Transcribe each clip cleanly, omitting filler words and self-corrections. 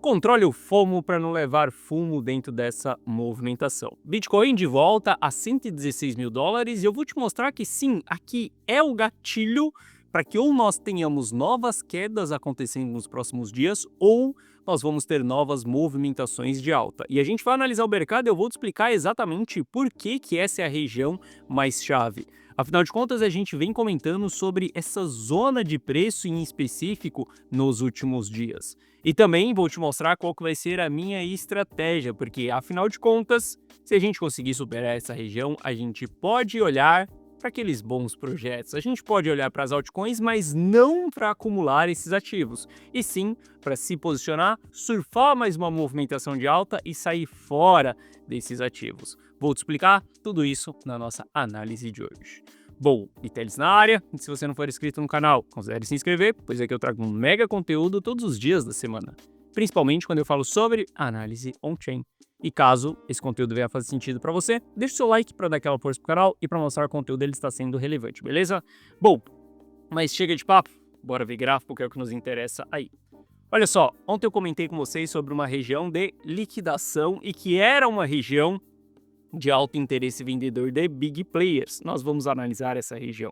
Controle o FOMO para não levar fumo dentro dessa movimentação. Bitcoin de volta a 116 mil dólares e eu vou te mostrar que sim, aqui é o gatilho para que ou nós tenhamos novas quedas acontecendo nos próximos dias ou nós vamos ter novas movimentações de alta. E a gente vai analisar o mercado e eu vou te explicar exatamente por que essa é a região mais chave. Afinal de contas, a gente vem comentando sobre essa zona de preço em específico nos últimos dias. E também vou te mostrar qual que vai ser a minha estratégia, porque afinal de contas, se a gente conseguir superar essa região, a gente pode olhar para aqueles bons projetos. A gente pode olhar para as altcoins, mas não para acumular esses ativos, e sim para se posicionar, surfar mais uma movimentação de alta e sair fora desses ativos. Vou te explicar tudo isso na nossa análise de hoje. Bom, Itelis na área, e se você não for inscrito no canal, considere se inscrever, pois aqui eu trago um mega conteúdo todos os dias da semana, principalmente quando eu falo sobre análise on-chain. E caso esse conteúdo venha fazer sentido para você, deixa o seu like para dar aquela força pro canal e para mostrar que o conteúdo dele está sendo relevante, beleza? Bom, mas chega de papo, bora ver gráfico, que é o que nos interessa aí. Olha só, ontem eu comentei com vocês sobre uma região de liquidação e que era uma região de alto interesse vendedor de big players. Nós vamos analisar essa região.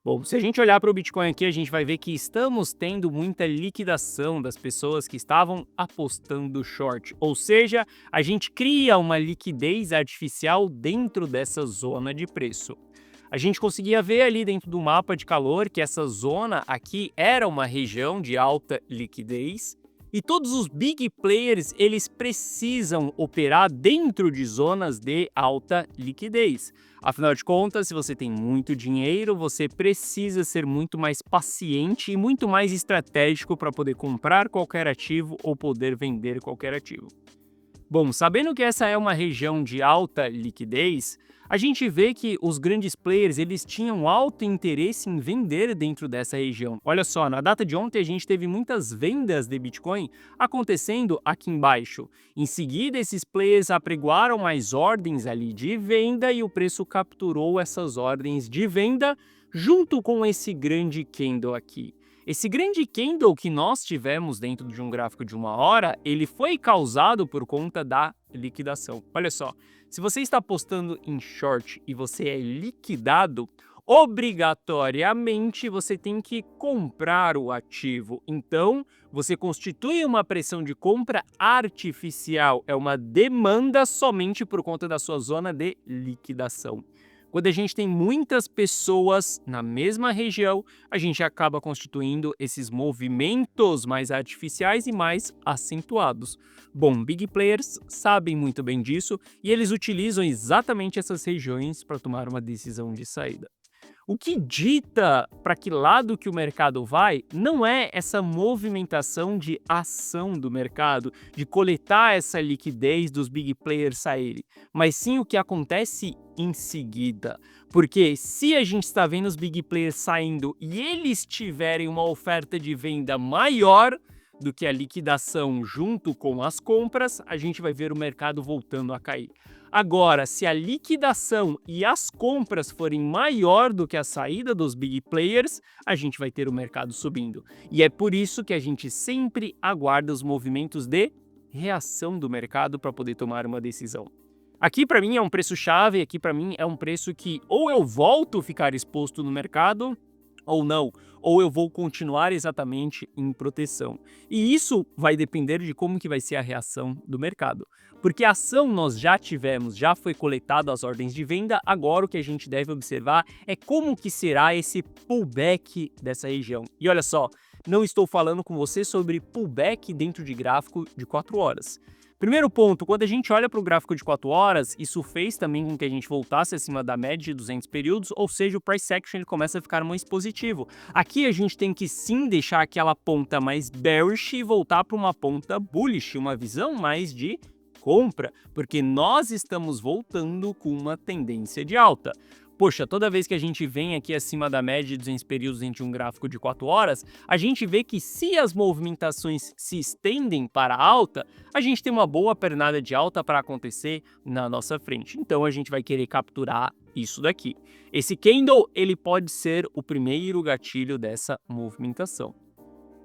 Bom, se a gente olhar para o Bitcoin aqui, a gente vai ver que estamos tendo muita liquidação das pessoas que estavam apostando short. Ou seja, a gente cria uma liquidez artificial dentro dessa zona de preço. A gente conseguia ver ali dentro do mapa de calor que essa zona aqui era uma região de alta liquidez. E todos os big players, eles precisam operar dentro de zonas de alta liquidez. Afinal de contas, se você tem muito dinheiro, você precisa ser muito mais paciente e muito mais estratégico para poder comprar qualquer ativo ou poder vender qualquer ativo. Bom, sabendo que essa é uma região de alta liquidez, a gente vê que os grandes players eles tinham alto interesse em vender dentro dessa região. Olha só, na data de ontem a gente teve muitas vendas de Bitcoin acontecendo aqui embaixo. Em seguida, esses players apregoaram mais ordens ali de venda e o preço capturou essas ordens de venda junto com esse grande candle aqui. Esse grande candle que nós tivemos dentro de um gráfico de 1 hora, ele foi causado por conta da liquidação. Olha só, se você está apostando em short e você é liquidado, obrigatoriamente você tem que comprar o ativo. Então, você constitui uma pressão de compra artificial, é uma demanda somente por conta da sua zona de liquidação. Quando a gente tem muitas pessoas na mesma região, a gente acaba constituindo esses movimentos mais artificiais e mais acentuados. Bom, big players sabem muito bem disso e eles utilizam exatamente essas regiões para tomar uma decisão de saída. O que dita para que lado que o mercado vai não é essa movimentação de ação do mercado, de coletar essa liquidez dos big players saírem, mas sim o que acontece em seguida. Porque se a gente está vendo os big players saindo e eles tiverem uma oferta de venda maior do que a liquidação junto com as compras, a gente vai ver o mercado voltando a cair. Agora, se a liquidação e as compras forem maior do que a saída dos big players, a gente vai ter o mercado subindo. E é por isso que a gente sempre aguarda os movimentos de reação do mercado para poder tomar uma decisão. Aqui para mim é um preço-chave, aqui para mim é um preço que ou eu volto a ficar exposto no mercado, ou não, ou eu vou continuar exatamente em proteção. E isso vai depender de como que vai ser a reação do mercado. Porque a ação nós já tivemos, já foi coletado as ordens de venda, agora o que a gente deve observar é como que será esse pullback dessa região. E olha só, não estou falando com você sobre pullback dentro de gráfico de 4 horas. Primeiro ponto, quando a gente olha para o gráfico de 4 horas, isso fez também com que a gente voltasse acima da média de 200 períodos, ou seja, o price action ele começa a ficar mais positivo. Aqui a gente tem que sim deixar aquela ponta mais bearish e voltar para uma ponta bullish, uma visão mais de compra, porque nós estamos voltando com uma tendência de alta. Poxa, toda vez que a gente vem aqui acima da média de 200 períodos entre um gráfico de 4 horas, a gente vê que se as movimentações se estendem para a alta, a gente tem uma boa pernada de alta para acontecer na nossa frente. Então a gente vai querer capturar isso daqui. Esse candle, ele pode ser o primeiro gatilho dessa movimentação.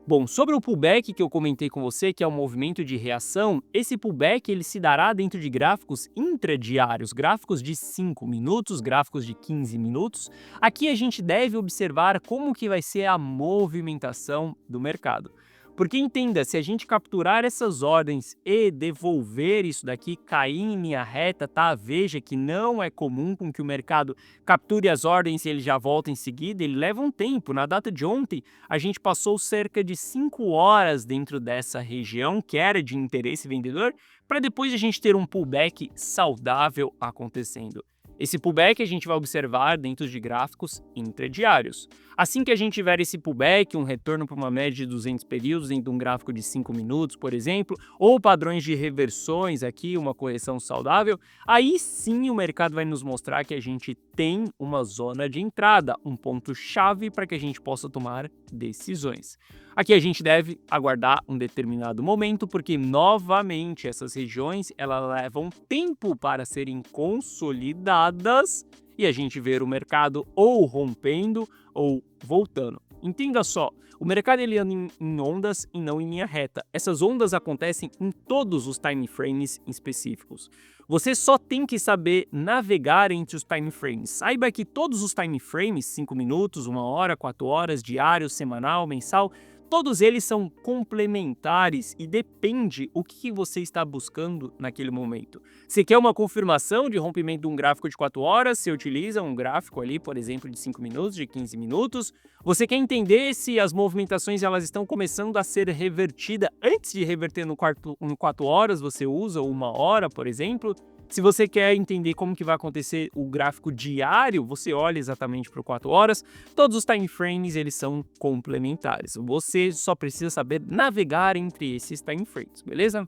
Bom, sobre o pullback que eu comentei com você, que é o movimento de reação, esse pullback ele se dará dentro de gráficos intradiários, gráficos de 5 minutos, gráficos de 15 minutos. Aqui a gente deve observar como que vai ser a movimentação do mercado. Porque entenda, se a gente capturar essas ordens e devolver isso daqui, cair em linha reta, tá? Veja que não é comum com que o mercado capture as ordens e ele já volta em seguida, ele leva um tempo. Na data de ontem, a gente passou cerca de 5 horas dentro dessa região, que era de interesse vendedor, para depois a gente ter um pullback saudável acontecendo. Esse pullback a gente vai observar dentro de gráficos intradiários. Assim que a gente tiver esse pullback, um retorno para uma média de 200 períodos dentro de um gráfico de 5 minutos, por exemplo, ou padrões de reversões aqui, uma correção saudável, aí sim o mercado vai nos mostrar que a gente tem uma zona de entrada, um ponto-chave para que a gente possa tomar decisões. Aqui a gente deve aguardar um determinado momento, porque novamente essas regiões elas levam tempo para serem consolidadas e a gente ver o mercado ou rompendo ou voltando. Entenda só, o mercado ele anda em ondas e não em linha reta. Essas ondas acontecem em todos os time frames específicos. Você só tem que saber navegar entre os time frames. Saiba que todos os time frames, 5 minutos, 1 hora, 4 horas, diário, semanal, mensal, todos eles são complementares e depende o que você está buscando naquele momento. Se quer uma confirmação de rompimento de um gráfico de 4 horas, você utiliza um gráfico ali, por exemplo, de 5 minutos, de 15 minutos. Você quer entender se as movimentações elas estão começando a ser revertidas antes de reverter no 4 horas, você usa 1 hora, por exemplo. Se você quer entender como que vai acontecer o gráfico diário, você olha exatamente para o 4 horas. Todos os time frames eles são complementares. Você só precisa saber navegar entre esses time frames, beleza?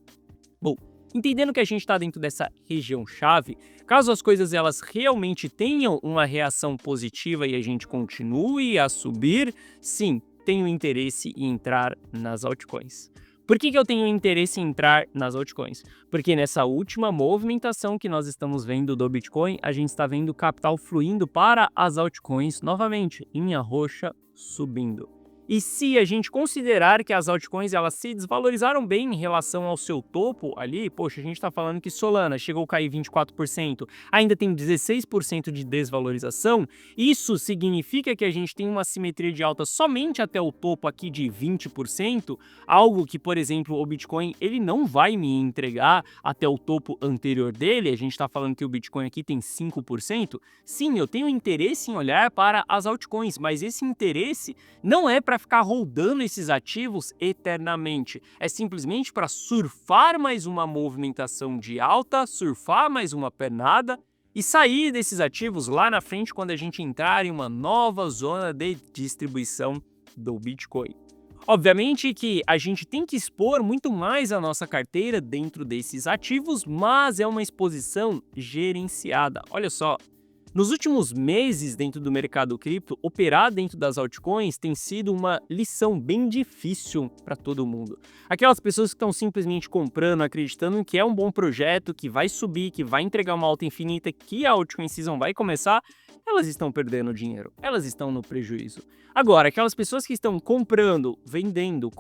Bom, entendendo que a gente está dentro dessa região-chave, caso as coisas elas realmente tenham uma reação positiva e a gente continue a subir, sim, tenho interesse em entrar nas altcoins. Por que eu tenho interesse em entrar nas altcoins? Porque nessa última movimentação que nós estamos vendo do Bitcoin, a gente está vendo capital fluindo para as altcoins novamente, linha roxa subindo. E se a gente considerar que as altcoins elas se desvalorizaram bem em relação ao seu topo ali, poxa, a gente está falando que Solana chegou a cair 24%, ainda tem 16% de desvalorização, isso significa que a gente tem uma simetria de alta somente até o topo aqui de 20%, algo que, por exemplo, o Bitcoin ele não vai me entregar até o topo anterior dele, a gente está falando que o Bitcoin aqui tem 5%, sim, eu tenho interesse em olhar para as altcoins, mas esse interesse não é para ficar rodando esses ativos eternamente, é simplesmente para surfar mais uma movimentação de alta, surfar mais uma pernada e sair desses ativos lá na frente quando a gente entrar em uma nova zona de distribuição do Bitcoin. Obviamente que a gente tem que expor muito mais a nossa carteira dentro desses ativos, mas é uma exposição gerenciada. Olha só, nos últimos meses dentro do mercado cripto, operar dentro das altcoins tem sido uma lição bem difícil para todo mundo. Aquelas pessoas que estão simplesmente comprando, acreditando que é um bom projeto, que vai subir, que vai entregar uma alta infinita, que a altcoin season vai começar, elas estão perdendo dinheiro, elas estão no prejuízo. Agora, aquelas pessoas que estão comprando, vendendo,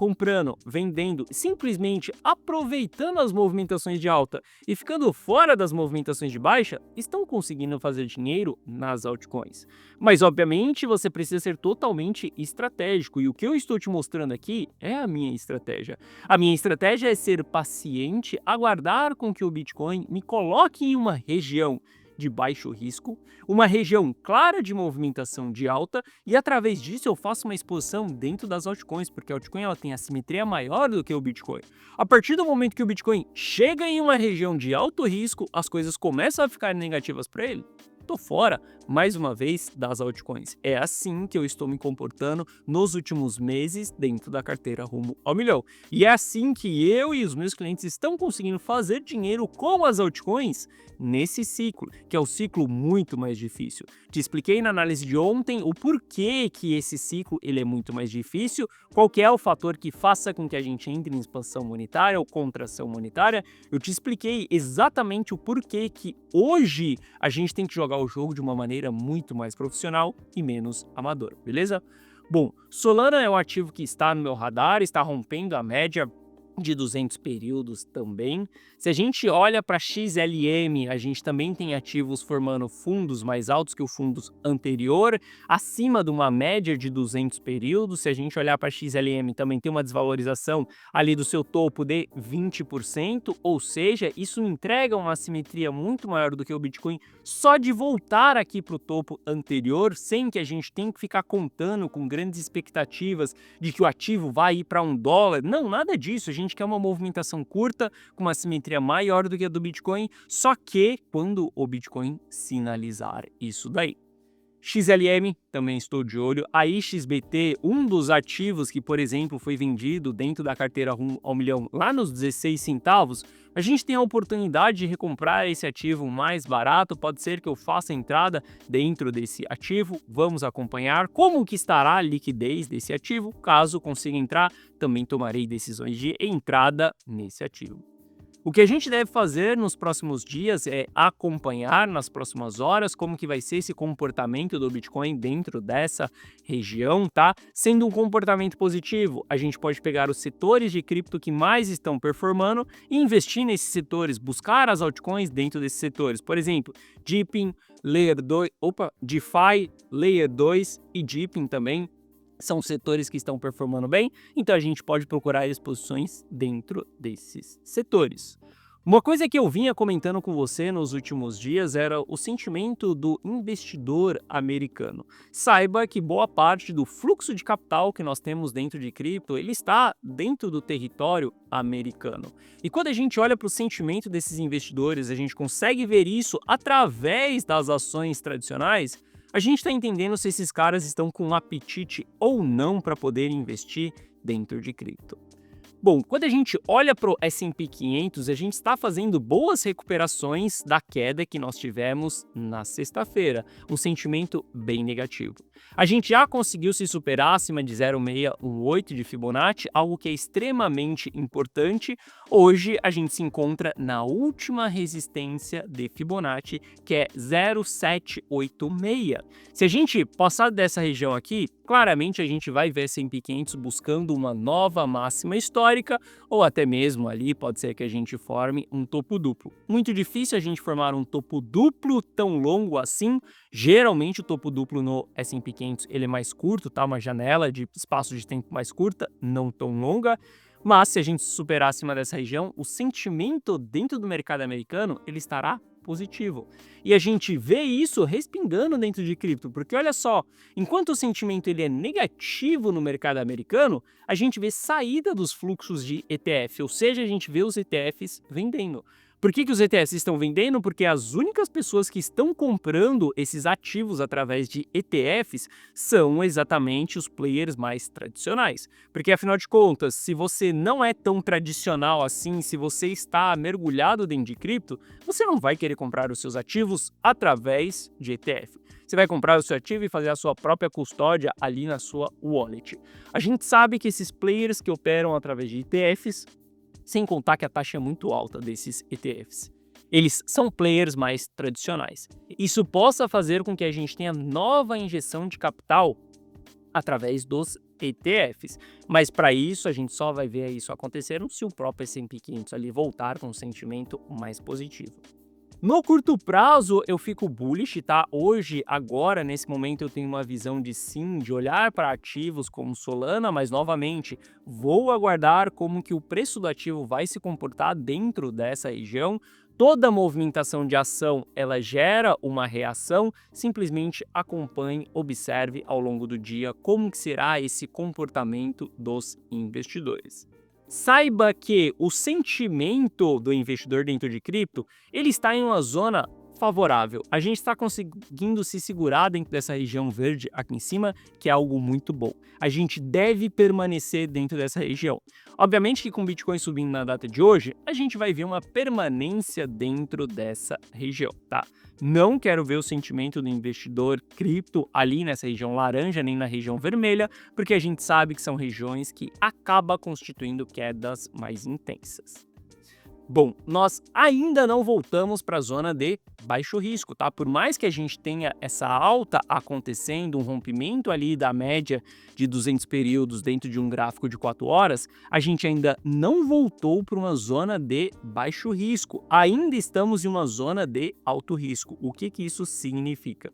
simplesmente aproveitando as movimentações de alta e ficando fora das movimentações de baixa, estão conseguindo fazer dinheiro nas altcoins. Mas, obviamente, você precisa ser totalmente estratégico e o que eu estou te mostrando aqui é a minha estratégia. A minha estratégia é ser paciente, aguardar com que o Bitcoin me coloque em uma região de baixo risco, uma região clara de movimentação de alta e através disso eu faço uma exposição dentro das altcoins, porque a altcoin ela tem assimetria maior do que o Bitcoin. A partir do momento que o Bitcoin chega em uma região de alto risco, as coisas começam a ficar negativas para ele. Tô fora, mais uma vez, das altcoins. É assim que eu estou me comportando nos últimos meses dentro da carteira rumo ao milhão. E é assim que eu e os meus clientes estão conseguindo fazer dinheiro com as altcoins nesse ciclo, que é o ciclo muito mais difícil. Te expliquei na análise de ontem o porquê que esse ciclo ele é muito mais difícil, qual que é o fator que faça com que a gente entre em expansão monetária ou contração monetária. Eu te expliquei exatamente o porquê que hoje a gente tem que jogar o jogo de uma maneira muito mais profissional e menos amadora, beleza? Bom, Solana é um ativo que está no meu radar, está rompendo a média de 200 períodos também. Se a gente olha para XLM, a gente também tem ativos formando fundos mais altos que o fundo anterior, acima de uma média de 200 períodos. Se a gente olhar para XLM, também tem uma desvalorização ali do seu topo de 20%, ou seja, isso entrega uma assimetria muito maior do que o Bitcoin só de voltar aqui para o topo anterior, sem que a gente tenha que ficar contando com grandes expectativas de que o ativo vai ir para $1. Não, nada disso. A gente quer uma movimentação curta, com uma simetria maior do que a do Bitcoin, só que quando o Bitcoin sinalizar isso daí. XLM, também estou de olho. A XBT, um dos ativos que, por exemplo, foi vendido dentro da carteira rumo ao milhão lá nos 16 centavos, a gente tem a oportunidade de recomprar esse ativo mais barato. Pode ser que eu faça entrada dentro desse ativo. Vamos acompanhar como que estará a liquidez desse ativo. Caso consiga entrar, também tomarei decisões de entrada nesse ativo. O que a gente deve fazer nos próximos dias é acompanhar nas próximas horas como que vai ser esse comportamento do Bitcoin dentro dessa região, tá? Sendo um comportamento positivo, a gente pode pegar os setores de cripto que mais estão performando e investir nesses setores, buscar as altcoins dentro desses setores. Por exemplo, Deepin, DeFi, Layer 2 e Deepin também. São setores que estão performando bem, então a gente pode procurar exposições dentro desses setores. Uma coisa que eu vinha comentando com você nos últimos dias era o sentimento do investidor americano. Saiba que boa parte do fluxo de capital que nós temos dentro de cripto, ele está dentro do território americano. E quando a gente olha para o sentimento desses investidores, a gente consegue ver isso através das ações tradicionais. A gente está entendendo se esses caras estão com um apetite ou não para poder investir dentro de cripto. Bom, quando a gente olha para o S&P 500, a gente está fazendo boas recuperações da queda que nós tivemos na sexta-feira, um sentimento bem negativo. A gente já conseguiu se superar acima de 0,618 de Fibonacci, algo que é extremamente importante. Hoje a gente se encontra na última resistência de Fibonacci, que é 0,786. Se a gente passar dessa região aqui, claramente a gente vai ver S&P 500 buscando uma nova máxima histórica, ou até mesmo ali pode ser que a gente forme um topo duplo. Muito difícil a gente formar um topo duplo tão longo assim. Geralmente o topo duplo no S&P 500 ele é mais curto, tá? Uma janela de espaço de tempo mais curta, não tão longa. Mas se a gente superar acima dessa região, o sentimento dentro do mercado americano ele estará positivo. E a gente vê isso respingando dentro de cripto, porque olha só, enquanto o sentimento ele é negativo no mercado americano, a gente vê saída dos fluxos de ETF, ou seja, a gente vê os ETFs vendendo. Por que os ETFs estão vendendo? Porque as únicas pessoas que estão comprando esses ativos através de ETFs são exatamente os players mais tradicionais. Porque, afinal de contas, se você não é tão tradicional assim, se você está mergulhado dentro de cripto, você não vai querer comprar os seus ativos através de ETF. Você vai comprar o seu ativo e fazer a sua própria custódia ali na sua wallet. A gente sabe que esses players que operam através de ETFs, sem contar que a taxa é muito alta desses ETFs, eles são players mais tradicionais. Isso possa fazer com que a gente tenha nova injeção de capital através dos ETFs. Mas para isso, a gente só vai ver isso acontecendo se o próprio S&P 500 ali voltar com um sentimento mais positivo. No curto prazo, eu fico bullish, tá? Hoje, agora, nesse momento, eu tenho uma visão de sim, de olhar para ativos como Solana, mas, novamente, vou aguardar como que o preço do ativo vai se comportar dentro dessa região. Toda movimentação de ação, ela gera uma reação, simplesmente acompanhe, observe ao longo do dia como que será esse comportamento dos investidores. Saiba que o sentimento do investidor dentro de cripto, ele está em uma zona favorável. A gente está conseguindo se segurar dentro dessa região verde aqui em cima, que é algo muito bom. A gente deve permanecer dentro dessa região. Obviamente que com o Bitcoin subindo na data de hoje, a gente vai ver uma permanência dentro dessa região, tá? Não quero ver o sentimento do investidor cripto ali nessa região laranja, nem na região vermelha, porque a gente sabe que são regiões que acabam constituindo quedas mais intensas. Bom, nós ainda não voltamos para a zona de baixo risco, tá? Por mais que a gente tenha essa alta acontecendo, um rompimento ali da média de 200 períodos dentro de um gráfico de 4 horas, a gente ainda não voltou para uma zona de baixo risco. Ainda estamos em uma zona de alto risco. O que que isso significa?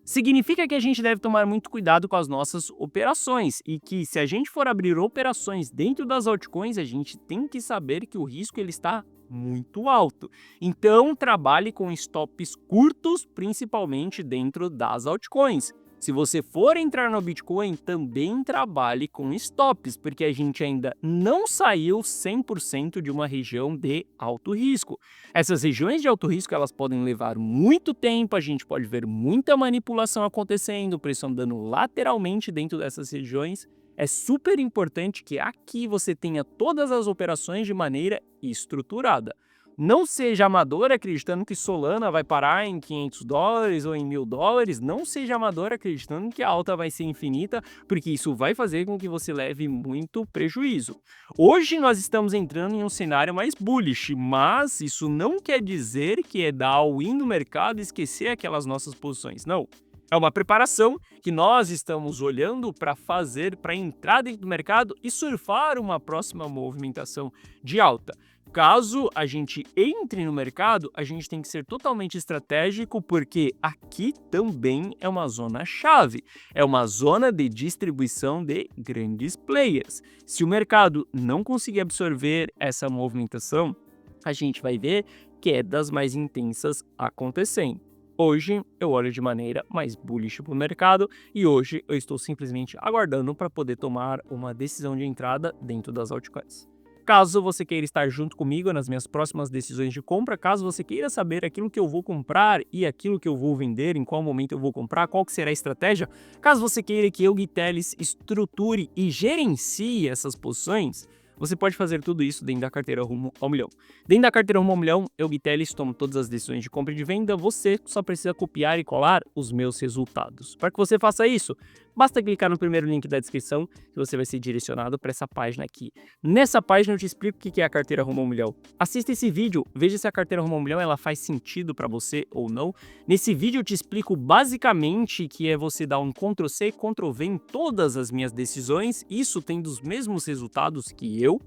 Significa que a gente deve tomar muito cuidado com as nossas operações e que se a gente for abrir operações dentro das altcoins, a gente tem que saber que o risco ele está muito alto. Então, trabalhe com stops curtos, principalmente dentro das altcoins. Se você for entrar no Bitcoin, também trabalhe com stops, porque a gente ainda não saiu 100% de uma região de alto risco. Essas regiões de alto risco elas podem levar muito tempo, a gente pode ver muita manipulação acontecendo, o preço andando lateralmente dentro dessas regiões. É super importante que aqui você tenha todas as operações de maneira estruturada. Não seja amador acreditando que Solana vai parar em $500 ou em $1.000. Não seja amador acreditando que a alta vai ser infinita, porque isso vai fazer com que você leve muito prejuízo. Hoje nós estamos entrando em um cenário mais bullish, mas isso não quer dizer que é dar all-in no mercado e esquecer aquelas nossas posições. Não. É uma preparação que nós estamos olhando para fazer, para entrar dentro do mercado e surfar uma próxima movimentação de alta. Caso a gente entre no mercado, a gente tem que ser totalmente estratégico, porque aqui também é uma zona-chave, é uma zona de distribuição de grandes players. Se o mercado não conseguir absorver essa movimentação, a gente vai ver quedas mais intensas acontecendo. Hoje eu olho de maneira mais bullish para o mercado e hoje eu estou simplesmente aguardando para poder tomar uma decisão de entrada dentro das altcoins. Caso você queira estar junto comigo nas minhas próximas decisões de compra, caso você queira saber aquilo que eu vou comprar e aquilo que eu vou vender, em qual momento eu vou comprar, qual que será a estratégia, caso você queira que eu, Gui Teles, estruture e gerencie essas posições, você pode fazer tudo isso dentro da carteira Rumo ao Milhão. Dentro da carteira Rumo ao Milhão, eu, Gui Teles, tomo todas as decisões de compra e de venda, você só precisa copiar e colar os meus resultados. Para que você faça isso, basta clicar no primeiro link da descrição que você vai ser direcionado para essa página aqui. Nessa página eu te explico o que é a carteira Rumo ao Milhão. Assista esse vídeo, veja se a carteira Rumo ao Milhão ela faz sentido para você ou não. Nesse vídeo eu te explico basicamente que é você dar um Ctrl+C, Ctrl+V em todas as minhas decisões, isso tendo os mesmos resultados que eu,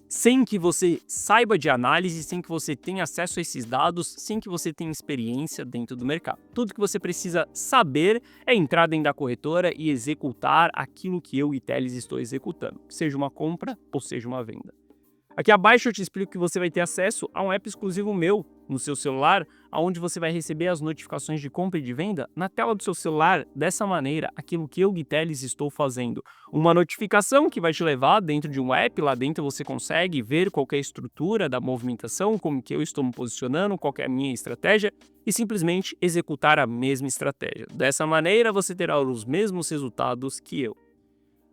sem que você saiba de análise, sem que você tenha acesso a esses dados, sem que você tenha experiência dentro do mercado. Tudo que você precisa saber é entrar dentro da corretora e executar aquilo que eu e Teles estou executando, seja uma compra ou seja uma venda. Aqui abaixo eu te explico que você vai ter acesso a um app exclusivo meu no seu celular, onde você vai receber as notificações de compra e de venda na tela do seu celular. Dessa maneira, aquilo que eu, Gui Teles, estou fazendo. Uma notificação que vai te levar dentro de um app, lá dentro você consegue ver qual é a estrutura da movimentação, como que eu estou me posicionando, qual é a minha estratégia e simplesmente executar a mesma estratégia. Dessa maneira, você terá os mesmos resultados que eu.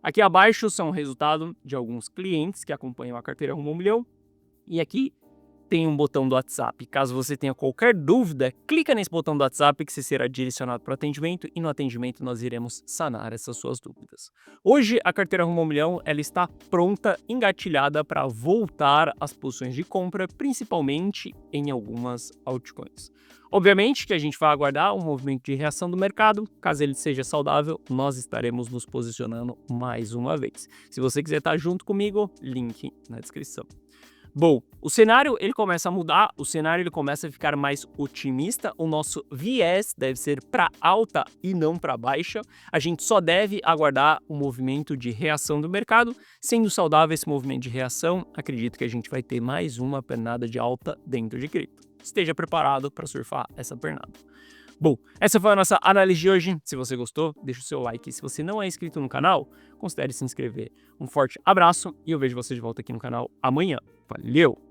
Aqui abaixo são o resultado de alguns clientes que acompanham a carteira Rumo ao Milhão. E aqui tem um botão do WhatsApp. Caso você tenha qualquer dúvida, clica nesse botão do WhatsApp que você será direcionado para o atendimento e no atendimento nós iremos sanar essas suas dúvidas. Hoje a carteira Rumo ao Milhão ela está pronta, engatilhada para voltar às posições de compra, principalmente em algumas altcoins. Obviamente que a gente vai aguardar um movimento de reação do mercado, caso ele seja saudável, nós estaremos nos posicionando mais uma vez. Se você quiser estar junto comigo, link na descrição. Bom, o cenário ele começa a mudar, o cenário ele começa a ficar mais otimista, o nosso viés deve ser para alta e não para baixa. A gente só deve aguardar o movimento de reação do mercado. Sendo saudável esse movimento de reação, acredito que a gente vai ter mais uma pernada de alta dentro de cripto. Esteja preparado para surfar essa pernada. Bom, essa foi a nossa análise de hoje. Se você gostou, deixa o seu like. Se você não é inscrito no canal, considere se inscrever. Um forte abraço e eu vejo você de volta aqui no canal amanhã. Valeu!